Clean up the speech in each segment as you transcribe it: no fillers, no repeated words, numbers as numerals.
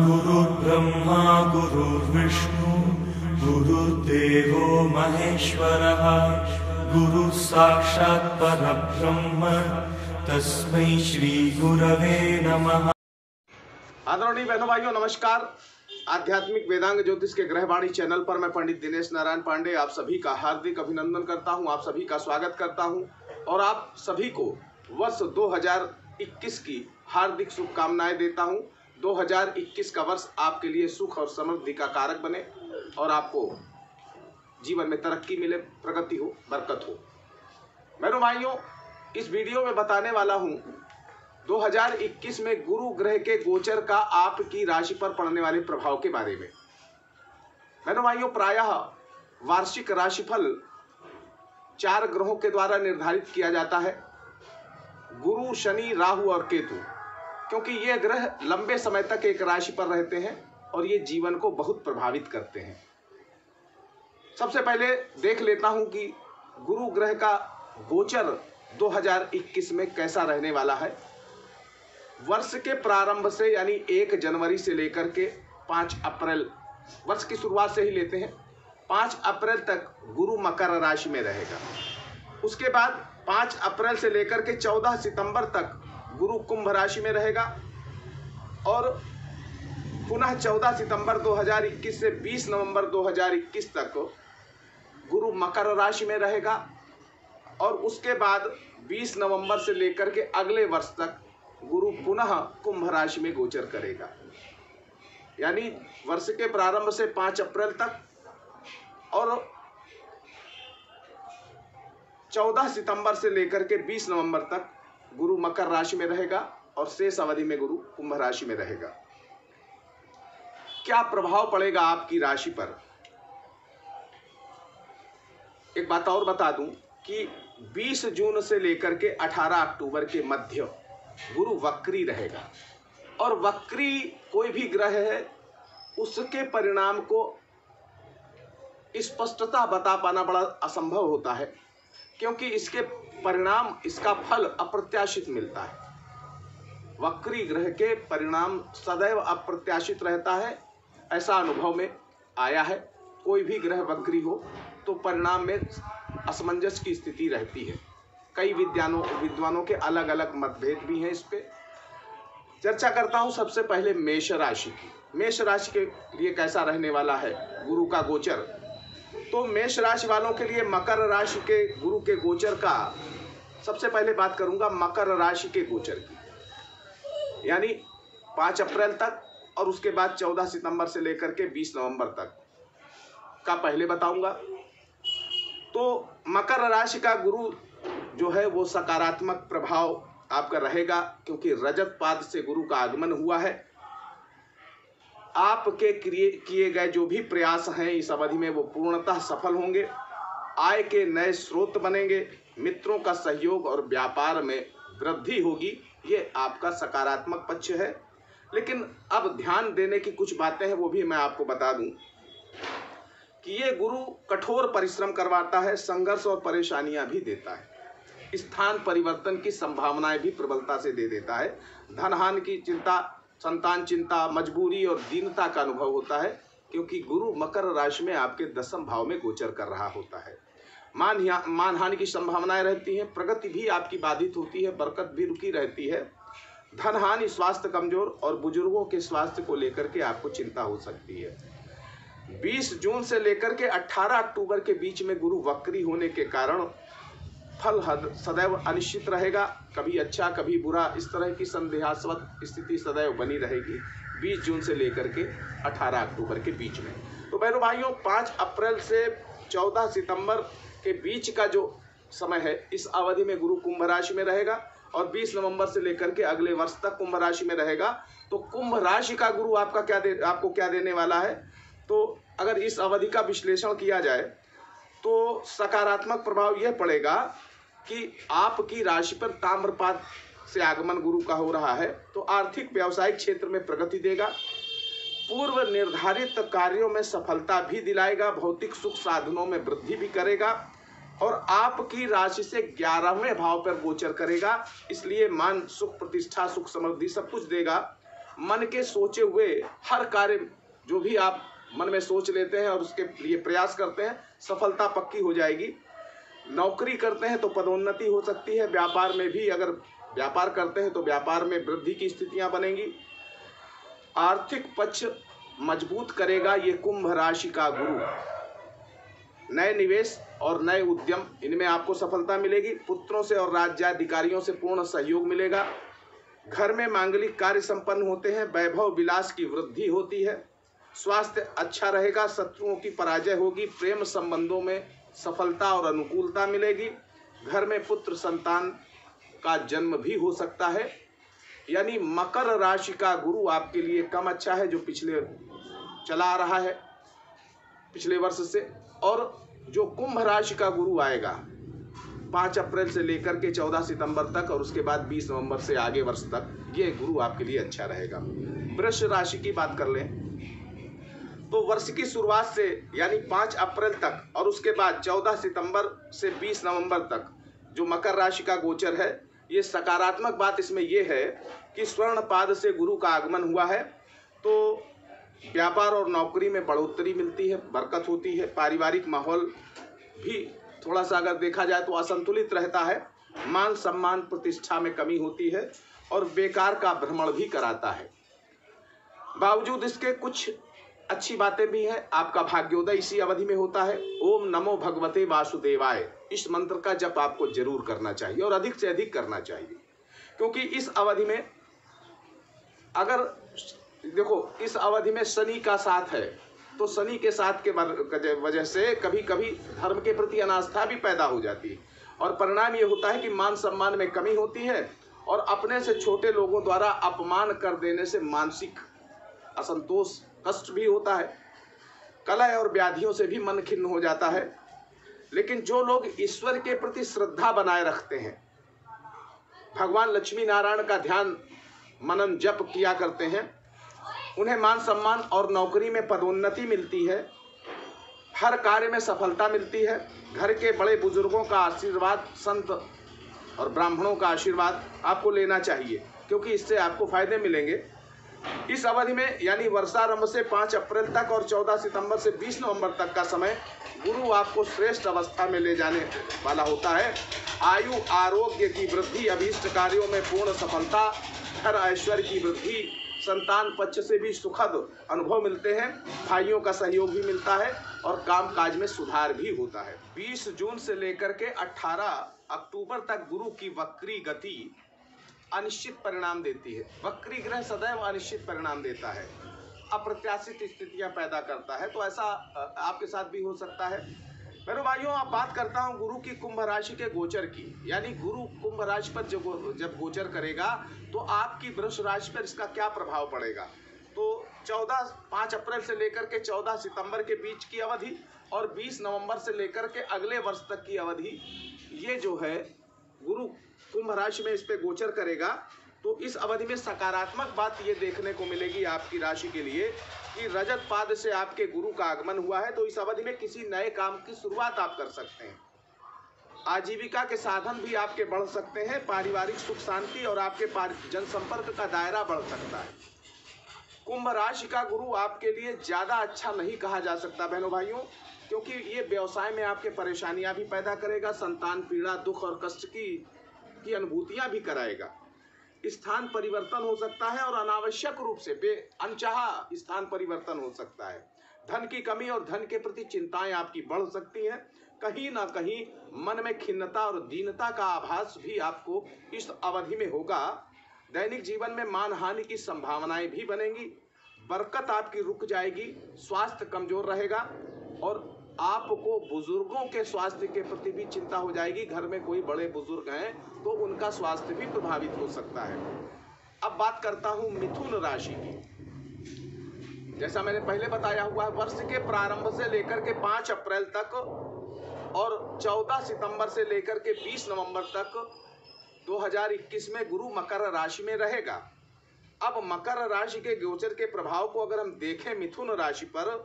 गुरुर्ब्रह्मा गुरुर्विष्णु गुरुर्देवो महेश्वरः गुरुः साक्षात् परब्रह्म तस्मै श्री गुरवे नमः। आदरणीय बहनों भाइयों नमस्कार। आध्यात्मिक वेदांग ज्योतिष के ग्रहवाणी चैनल पर मैं पंडित दिनेश नारायण पांडे आप सभी का हार्दिक अभिनंदन करता हूं, आप सभी का स्वागत करता हूं और आप सभी को वर्ष 2021 की हार्दिक शुभकामनाएं देता हूं। 2021 का वर्ष आपके लिए सुख और समृद्धि का कारक बने और आपको जीवन में तरक्की मिले, प्रगति हो, बरकत हो। बहनों भाइयों, इस वीडियो में बताने वाला हूं 2021 में गुरु ग्रह के गोचर का आपकी राशि पर पड़ने वाले प्रभाव के बारे में। बहनों भाइयों, प्रायः वार्षिक राशिफल 4 ग्रहों के द्वारा निर्धारित किया जाता है, गुरु, शनि, राहु और केतु, क्योंकि ये ग्रह लंबे समय तक एक राशि पर रहते हैं और ये जीवन को बहुत प्रभावित करते हैं। सबसे पहले देख लेता हूं कि गुरु ग्रह का गोचर 2021 में कैसा रहने वाला है। वर्ष के प्रारंभ से यानी 1 जनवरी से लेकर के 5 अप्रैल, वर्ष की शुरुआत से ही लेते हैं, 5 अप्रैल तक गुरु मकर राशि में रहेगा। उसके बाद 5 अप्रैल से लेकर के 14 सितंबर तक गुरु कुंभ राशि में रहेगा और पुनः 14 सितंबर 2021 से 20 नवंबर 2021 तक गुरु मकर राशि में रहेगा और उसके बाद 20 नवंबर से लेकर के अगले वर्ष तक गुरु पुनः कुंभ राशि में गोचर करेगा। यानी वर्ष के प्रारंभ से 5 अप्रैल तक और 14 सितंबर से लेकर के 20 नवंबर तक गुरु मकर राशि में रहेगा और शेष अवधि में गुरु कुंभ राशि में रहेगा। क्या प्रभाव पड़ेगा आपकी राशि पर? एक बात और बता दूं कि 20 जून से लेकर के 18 अक्टूबर के मध्य गुरु वक्री रहेगा और वक्री कोई भी ग्रह है उसके परिणाम को स्पष्टता बता पाना बड़ा असंभव होता है, क्योंकि इसके परिणाम, इसका फल अप्रत्याशित मिलता है। वक्री ग्रह के परिणाम सदैव अप्रत्याशित रहता है, ऐसा अनुभव में आया है। कोई भी ग्रह वक्री हो तो परिणाम में असमंजस की स्थिति रहती है। कई विद्वानों के अलग अलग मतभेद भी हैं। इस पे चर्चा करता हूं सबसे पहले मेष राशि की। मेष राशि के लिए कैसा रहने वाला है गुरु का गोचर? तो मेष राशि वालों के लिए मकर राशि के गुरु के गोचर का सबसे पहले बात करूंगा मकर राशि के गोचर की, यानी 5 अप्रैल तक और उसके बाद 14 सितंबर से लेकर के 20 नवंबर तक का पहले बताऊंगा। तो मकर राशि का गुरु जो है वो सकारात्मक प्रभाव आपका रहेगा, क्योंकि रजत पाद से गुरु का आगमन हुआ है। आपके किए गए जो भी प्रयास हैं इस अवधि में वो पूर्णतः सफल होंगे। आय के नए स्रोत बनेंगे, मित्रों का सहयोग और व्यापार में वृद्धि होगी। ये आपका सकारात्मक पक्ष है। लेकिन अब ध्यान देने की कुछ बातें हैं, वो भी मैं आपको बता दूं कि ये गुरु कठोर परिश्रम करवाता है, संघर्ष और परेशानियां भी देता है, स्थान परिवर्तन की संभावनाएं भी प्रबलता से दे देता है। धन हानि की चिंता, संतान चिंता, मजबूरी और दीनता का अनुभव होता है, क्योंकि गुरु मकर राशि में आपके 10वें भाव में गोचर कर रहा होता है। मान हानि की संभावनाएं रहती हैं, प्रगति भी आपकी बाधित होती है, बरकत भी रुकी रहती है। धन हानि, स्वास्थ्य कमजोर और बुजुर्गों के स्वास्थ्य को लेकर के आपको चिंता हो सकती है। 20 जून से लेकर के 18 अक्टूबर के बीच में गुरु वक्री होने के कारण फल सदैव अनिश्चित रहेगा, कभी अच्छा कभी बुरा, इस तरह की संदेहास्पद स्थिति सदैव बनी रहेगी 20 जून से लेकर के 18 अक्टूबर के बीच में। तो बहनों भाइयों, 5 अप्रैल से 14 सितंबर के बीच का जो समय है इस अवधि में गुरु कुंभ राशि में रहेगा और 20 नवंबर से लेकर के अगले वर्ष तक कुंभ राशि में रहेगा। तो कुंभ राशि का गुरु आपको क्या देने वाला है? तो अगर इस अवधि का विश्लेषण किया जाए तो सकारात्मक प्रभाव यह पड़ेगा कि आपकी राशि पर ताम्रपात से आगमन गुरु का हो रहा है, तो आर्थिक व्यावसायिक क्षेत्र में प्रगति देगा, पूर्व निर्धारित कार्यों में सफलता भी दिलाएगा, भौतिक सुख साधनों में वृद्धि भी करेगा और आपकी राशि से 11वें भाव पर गोचर करेगा, इसलिए मान, सुख, प्रतिष्ठा, सुख, समृद्धि सब कुछ देगा। मन के सोचे हुए हर कार्य जो भी आप मन में सोच लेते हैं और उसके लिए प्रयास करते हैं, सफलता पक्की हो जाएगी। नौकरी करते हैं तो पदोन्नति हो सकती है। व्यापार में भी अगर व्यापार करते हैं तो व्यापार में वृद्धि की स्थितियां बनेंगी। आर्थिक पक्ष मजबूत करेगा ये कुंभ राशि का गुरु। नए निवेश और नए उद्यम, इनमें आपको सफलता मिलेगी। पुत्रों से और राज्याधिकारियों से पूर्ण सहयोग मिलेगा। घर में मांगलिक कार्य संपन्न होते हैं। वैभव विलास की वृद्धि होती है। स्वास्थ्य अच्छा रहेगा। शत्रुओं की पराजय होगी। प्रेम संबंधों में सफलता और अनुकूलता मिलेगी। घर में पुत्र संतान का जन्म भी हो सकता है। यानी मकर राशि का गुरु आपके लिए कम अच्छा है, जो पिछले चला आ रहा है पिछले वर्ष से। और जो कुंभ राशि का गुरु आएगा 5 अप्रैल से लेकर के 14 सितंबर तक और उसके बाद 20 नवंबर से आगे वर्ष तक, ये गुरु आपके लिए अच्छा रहेगा। वृष राशि की बात कर लें तो वर्ष की शुरुआत से यानी 5 अप्रैल तक और उसके बाद 14 सितंबर से 20 नवंबर तक जो मकर राशि का गोचर है, ये सकारात्मक बात इसमें ये है कि स्वर्ण पाद से गुरु का आगमन हुआ है, तो व्यापार और नौकरी में बढ़ोतरी मिलती है, बरकत होती है। पारिवारिक माहौल भी थोड़ा सा अगर देखा जाए तो असंतुलित रहता है। मान सम्मान प्रतिष्ठा में कमी होती है और बेकार का भ्रमण भी कराता है। बावजूद इसके कुछ अच्छी बातें भी हैं। आपका भाग्योदय इसी अवधि में होता है। ओम नमो भगवते वासुदेवाय, इस मंत्र का जप आपको जरूर करना चाहिए और अधिक से अधिक करना चाहिए, क्योंकि इस अवधि में अगर देखो इस अवधि में शनि का साथ है, तो शनि के साथ के वजह से कभी कभी धर्म के प्रति अनास्था भी पैदा हो जाती है और परिणाम ये होता है कि मान सम्मान में कमी होती है और अपने से छोटे लोगों द्वारा अपमान कर देने से मानसिक असंतोष, कष्ट भी होता है। कलह और व्याधियों से भी मन खिन्न हो जाता है। लेकिन जो लोग ईश्वर के प्रति श्रद्धा बनाए रखते हैं, भगवान लक्ष्मी नारायण का ध्यान मनन जप किया करते हैं, उन्हें मान सम्मान और नौकरी में पदोन्नति मिलती है। हर कार्य में सफलता मिलती है। घर के बड़े बुजुर्गों का आशीर्वाद, संत और ब्राह्मणों का आशीर्वाद आपको लेना चाहिए, क्योंकि इससे आपको फायदे मिलेंगे। इस अवधि में यानी वर्षारंभ से 5 अप्रैल तक और 14 सितंबर से 20 नवंबर तक का समय गुरु आपको श्रेष्ठ अवस्था में ले जाने वाला होता है। आयु आरोग्य की वृद्धि, अभीष्ट कार्यों में पूर्ण सफलता, धन ऐश्वर्य की वृद्धि, संतान पक्ष से भी सुखद अनुभव मिलते हैं। भाइयों का सहयोग भी मिलता है और कामकाज में सुधार भी होता है। 20 जून से लेकर के 18 अक्टूबर तक गुरु की वक्री गति अनिश्चित परिणाम देती है। वक्री ग्रह सदैव अनिश्चित परिणाम देता है, अप्रत्याशित स्थितियां पैदा करता है। तो ऐसा आपके साथ भी हो सकता है। मेरे भाइयों, आप बात करता हूं गुरु की कुंभ राशि के गोचर की, यानी गुरु कुंभ राशि पर जब गोचर करेगा तो आपकी वृष राशि पर इसका क्या प्रभाव पड़ेगा। तो 5 अप्रैल से लेकर के 14 सितंबर के बीच की अवधि और 20 नवंबर से लेकर के अगले वर्ष तक की अवधि, ये जो है गुरु कुंभ राशि में इस पे गोचर करेगा, तो इस अवधि में सकारात्मक बात ये देखने को मिलेगी आपकी राशि के लिए कि रजत पाद से आपके गुरु का आगमन हुआ है। तो इस अवधि में किसी नए काम की शुरुआत आप कर सकते हैं। आजीविका के साधन भी आपके बढ़ सकते हैं। पारिवारिक सुख शांति और आपके जनसंपर्क का दायरा बढ़ सकता है। कुंभ राशि का गुरु आपके लिए ज्यादा अच्छा नहीं कहा जा सकता बहनों भाइयों, क्योंकि ये व्यवसाय में आपके परेशानियां भी पैदा करेगा। संतान पीड़ा, दुख और कष्ट की अनुभूतियां भी कराएगा। स्थान परिवर्तन हो सकता है और अनावश्यक रूप से अनचाहा स्थान परिवर्तन हो सकता है। धन की कमी और धन के प्रति चिंताएं आपकी बढ़ सकती हैं। कहीं ना कहीं मन में खिन्नता और दीनता का आभास भी आपको इस अवधि में होगा। दैनिक जीवन में मानहानि की संभावनाएं भी बनेंगी। बरकत आपकी रुक जाएगी। स्वास्थ्य कमजोर रहेगा और आपको बुजुर्गों के स्वास्थ्य के प्रति भी चिंता हो जाएगी। घर में कोई बड़े बुजुर्ग हैं तो उनका स्वास्थ्य भी प्रभावित हो सकता है। अब बात करता हूं मिथुन राशि की। जैसा मैंने पहले बताया हुआ है, वर्ष के प्रारंभ से लेकर के 5 अप्रैल तक और 14 सितंबर से लेकर के 20 नवंबर तक 2021 में गुरु मकर राशि में रहेगा। अब मकर राशि के गोचर के प्रभाव को अगर हम देखें मिथुन राशि पर,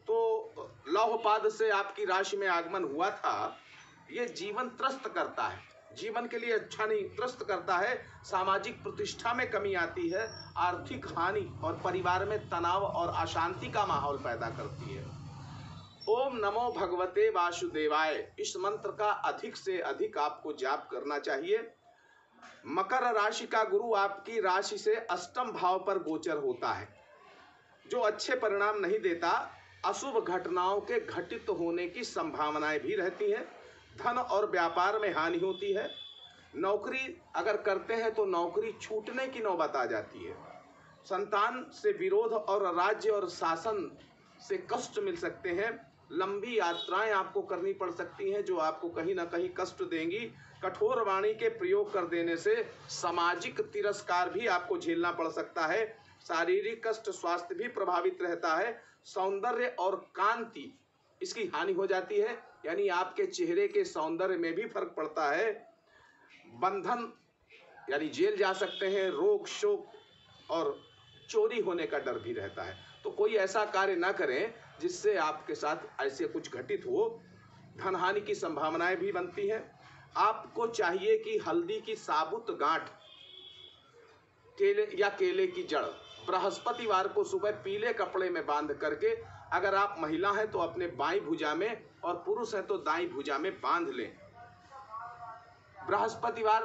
तो लौह पाद से आपकी राशि में आगमन हुआ था। ये जीवन त्रस्त करता है। जीवन के लिए अच्छा नहीं, त्रस्त करता है। सामाजिक प्रतिष्ठा में कमी आती है, आर्थिक हानि और परिवार में तनाव और अशांति का माहौल पैदा करती है। ओम नमो भगवते वासुदेवाय, इस मंत्र का अधिक से अधिक आपको जाप करना चाहिए। मकर राशि का गुरु आपकी राशि से अष्टम भाव पर गोचर होता है, जो अच्छे परिणाम नहीं देता। अशुभ घटनाओं के घटित होने की संभावनाएं भी रहती हैं। धन और व्यापार में हानि होती है। नौकरी अगर करते हैं तो नौकरी छूटने की नौबत आ जाती है। संतान से विरोध और राज्य और शासन से कष्ट मिल सकते हैं। लंबी यात्राएं आपको करनी पड़ सकती हैं, जो आपको कहीं ना कहीं कष्ट देंगी। कठोर वाणी के प्रयोग कर देने से सामाजिक तिरस्कार भी आपको झेलना पड़ सकता है। शारीरिक कष्ट, स्वास्थ्य भी प्रभावित रहता है। सौंदर्य और कांति इसकी हानि हो जाती है, यानी आपके चेहरे के सौंदर्य में भी फर्क पड़ता है। बंधन यानी जेल जा सकते हैं। रोग, शोक और चोरी होने का डर भी रहता है। तो कोई ऐसा कार्य ना करें जिससे आपके साथ ऐसे कुछ घटित हो। धन हानि की संभावनाएं भी बनती हैं। आपको चाहिए कि हल्दी की साबुत गांठ केले की जड़ बृहस्पतिवार को सुबह पीले कपड़े में बांध करके, अगर आप महिला हैं तो अपने बाईं भुजा में और पुरुष हैं तो दाईं भुजा में बांध लें। बृहस्पतिवार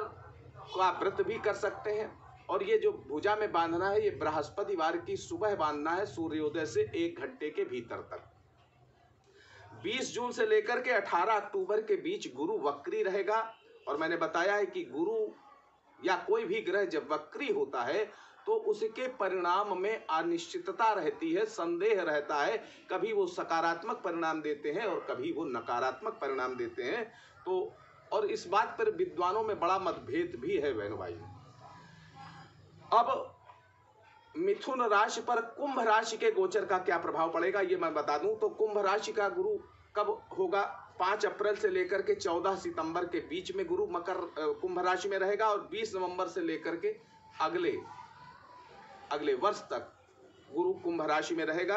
को आप व्रत भी कर सकते हैं। और ये जो भुजा में बांधना है, ये बृहस्पतिवार की सुबह बांधना है, सूर्योदय से 1 घंटे के भीतर तक। 20 जून से लेकर के 18 अक्टूबर के बीच गुरु वक्री रहेगा। और मैंने बताया है कि गुरु या कोई भी ग्रह जब वक्री होता है तो उसके परिणाम में अनिश्चितता रहती है, संदेह रहता है। कभी वो सकारात्मक परिणाम देते हैं और कभी वो नकारात्मक परिणाम देते हैं। तो और इस बात पर विद्वानों में बड़ा मतभेद भी है बहनों भाई। अब मिथुन राशि पर कुंभ राशि के गोचर का क्या प्रभाव पड़ेगा ये मैं बता दूं। तो कुंभ राशि का गुरु कब होगा? 5 अप्रैल से लेकर के 14 सितंबर के बीच में गुरु कुंभ राशि में रहेगा और 20 नवंबर से लेकर के अगले वर्ष तक गुरु कुंभ राशि में रहेगा।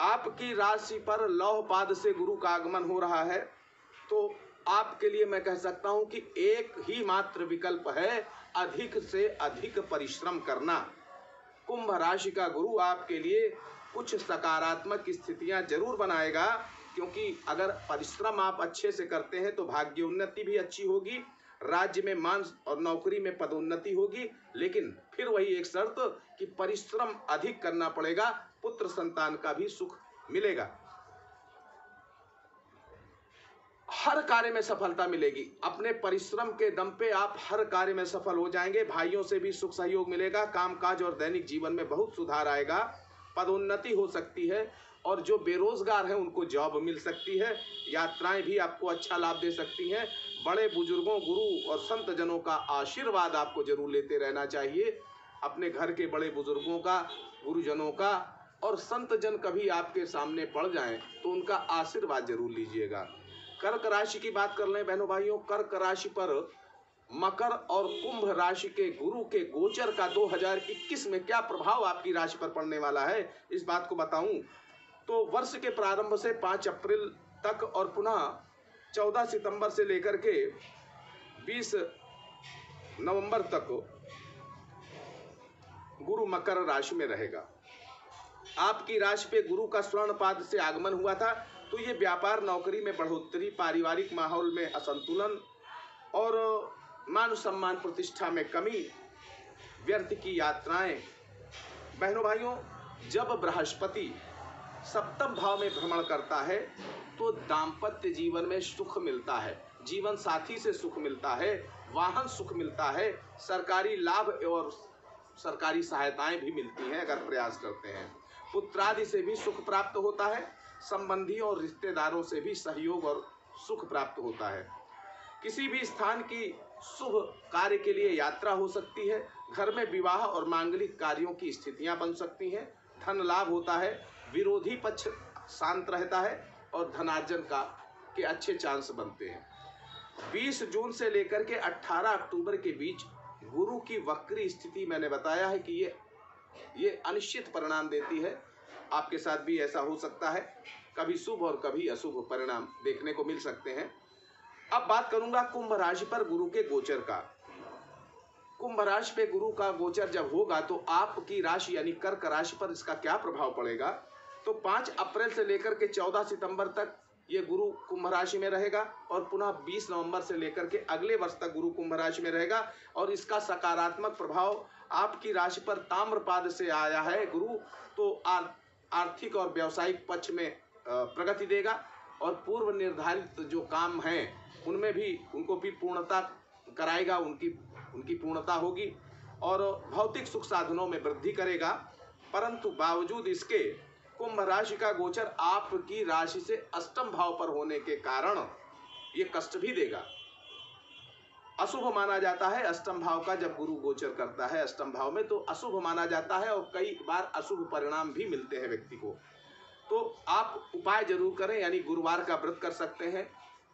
आपकी राशि पर लौहपाद से गुरु का आगमन हो रहा है। तो आपके लिए मैं कह सकता हूं कि एक ही मात्र विकल्प है, अधिक से अधिक परिश्रम करना। कुंभ राशि का गुरु आपके लिए कुछ सकारात्मक स्थितियां जरूर बनाएगा, क्योंकि अगर परिश्रम आप अच्छे से करते हैं तो भाग्योन्नति भी अच्छी होगी, राज्य में मान और नौकरी में पदोन्नति होगी। लेकिन फिर वही एक शर्त कि परिश्रम अधिक करना पड़ेगा, पुत्र संतान का भी सुख मिलेगा, हर कार्य में सफलता मिलेगी। अपने परिश्रम के दम पे आप हर कार्य में सफल हो जाएंगे। भाइयों से भी सुख सहयोग मिलेगा। कामकाज और दैनिक जीवन में बहुत सुधार आएगा। पदोन्नति हो सकती है और जो बेरोजगार हैं उनको जॉब मिल सकती है। यात्राएं भी आपको अच्छा लाभ दे सकती हैं। बड़े बुजुर्गों, गुरु और संत जनों का आशीर्वाद आपको जरूर लेते रहना चाहिए। अपने घर के बड़े बुजुर्गों का, गुरुजनों का और संत जन कभी आपके सामने पड़ जाएं तो उनका आशीर्वाद जरूर लीजिएगा। कर्क राशि की बात कर लें बहनों भाइयों। कर्क राशि पर मकर और कुंभ राशि के गुरु के गोचर का 2021 में क्या प्रभाव आपकी राशि पर पड़ने वाला है, इस बात को बताऊं तो वर्ष के प्रारंभ से 5 अप्रैल तक और पुनः 14 सितंबर से लेकर के 20 नवंबर तक गुरु मकर राशि में रहेगा। आपकी राशि पे गुरु का स्वर्णपाद से आगमन हुआ था, तो ये व्यापार, नौकरी में बढ़ोतरी, पारिवारिक माहौल में असंतुलन और मान सम्मान प्रतिष्ठा में कमी, व्यर्थ की यात्राएं। बहनों भाइयों, जब बृहस्पति सप्तम भाव में भ्रमण करता है तो दाम्पत्य जीवन में सुख मिलता है, जीवन साथी से सुख मिलता है, वाहन सुख मिलता है, सरकारी लाभ और सरकारी सहायताएं भी मिलती हैं अगर प्रयास करते हैं। पुत्रादि से भी सुख प्राप्त होता है। संबंधियों और रिश्तेदारों से भी सहयोग और सुख प्राप्त होता है। किसी भी स्थान की शुभ कार्य के लिए यात्रा हो सकती है। घर में विवाह और मांगलिक कार्यों की स्थितियां बन सकती हैं। धन लाभ होता है। विरोधी पक्ष शांत रहता है और धनार्जन के अच्छे चांस बनते हैं। 20 जून से लेकर के 18 अक्टूबर के बीच गुरु की वक्री स्थिति, मैंने बताया है कि ये अनिश्चित परिणाम देती है। आपके साथ भी ऐसा हो सकता है, कभी शुभ और कभी अशुभ परिणाम देखने को मिल सकते हैं। अब बात करूंगा कुंभ राशि पर गुरु के गोचर का। कुंभ राशि पे गुरु का गोचर जब होगा तो आपकी राशि यानी कर्क राशि पर इसका क्या प्रभाव पड़ेगा। तो 5 अप्रैल से लेकर के 14 सितंबर तक ये गुरु कुंभ राशि में रहेगा और पुनः 20 नवंबर से लेकर के अगले वर्ष तक गुरु कुंभ राशि में रहेगा और इसका सकारात्मक प्रभाव आपकी राशि पर ताम्रपाद से आया है गुरु, तो आर्थिक और व्यावसायिक पक्ष में प्रगति देगा और पूर्व निर्धारित जो काम हैं उनमें भी उनको भी पूर्णता कराएगा, उनकी पूर्णता होगी और भौतिक सुख साधनों में वृद्धि करेगा। परंतु बावजूद इसके कुंभ राशि का गोचर आपकी राशि से अष्टम भाव पर होने के कारण ये कष्ट भी देगा। अशुभ माना जाता है अष्टम भाव का, जब गुरु गोचर करता है अष्टम भाव में तो अशुभ माना जाता है और कई बार अशुभ परिणाम भी मिलते हैं व्यक्ति को। तो आप उपाय जरूर करें, यानी गुरुवार का व्रत कर सकते हैं।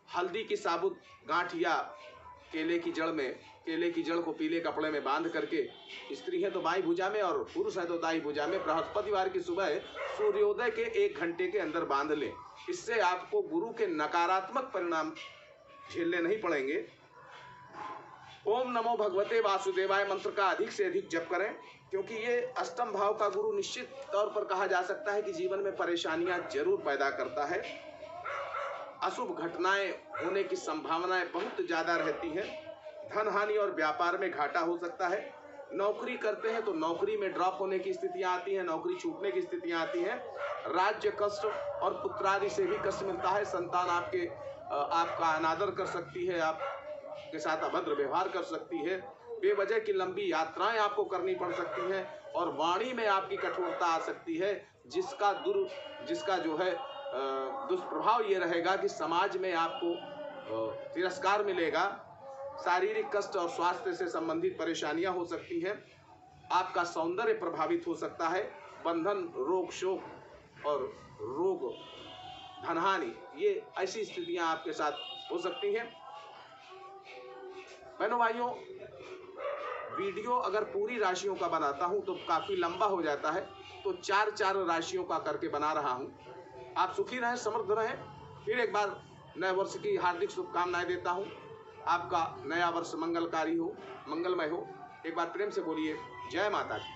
हल्दी की साबुत गांठ या केले की जड़ को पीले कपड़े में बांध करके, स्त्री है तो बाईं भुजा में और पुरुष है तो दाईं भुजा में, बृहस्पतिवार की सुबह सूर्योदय के 1 घंटे के अंदर बांध लें। इससे आपको गुरु के नकारात्मक परिणाम झेलने नहीं पड़ेंगे। ओम नमो भगवते वासुदेवाय मंत्र का अधिक से अधिक जप करें, क्योंकि ये अष्टम भाव का गुरु निश्चित तौर पर कहा जा सकता है कि जीवन में परेशानियां जरूर पैदा करता है। अशुभ घटनाएं होने की संभावनाएं बहुत ज्यादा रहती हैं। धन हानि और व्यापार में घाटा हो सकता है। नौकरी करते हैं तो नौकरी में ड्रॉप होने की स्थितियां आती हैं, नौकरी छूटने की स्थितियां आती हैं। राज्य कष्ट और पुत्रादि से भी कष्ट मिलता है। संतान आपका अनादर कर सकती है, आपके साथ अभद्र व्यवहार कर सकती है। बेवजह की लंबी यात्राएं आपको करनी पड़ सकती हैं और वाणी में आपकी कठोरता आ सकती है, जिसका जो है दुष्प्रभाव ये रहेगा कि समाज में आपको तिरस्कार मिलेगा। शारीरिक कष्ट और स्वास्थ्य से संबंधित परेशानियां हो सकती हैं। आपका सौंदर्य प्रभावित हो सकता है। बंधन, रोग, शोक और रोग, धनहानि, ये ऐसी स्थितियां आपके साथ हो सकती हैं। बहनों भाइयों, वीडियो अगर पूरी राशियों का बनाता हूं तो काफी लंबा हो जाता है, तो 4 राशियों का करके बना रहा हूं। आप सुखी रहें, समृद्ध रहें। फिर एक बार नए वर्ष की हार्दिक शुभकामनाएं देता हूं। आपका नया वर्ष मंगलकारी हो, मंगलमय हो। एक बार प्रेम से बोलिए जय माता की।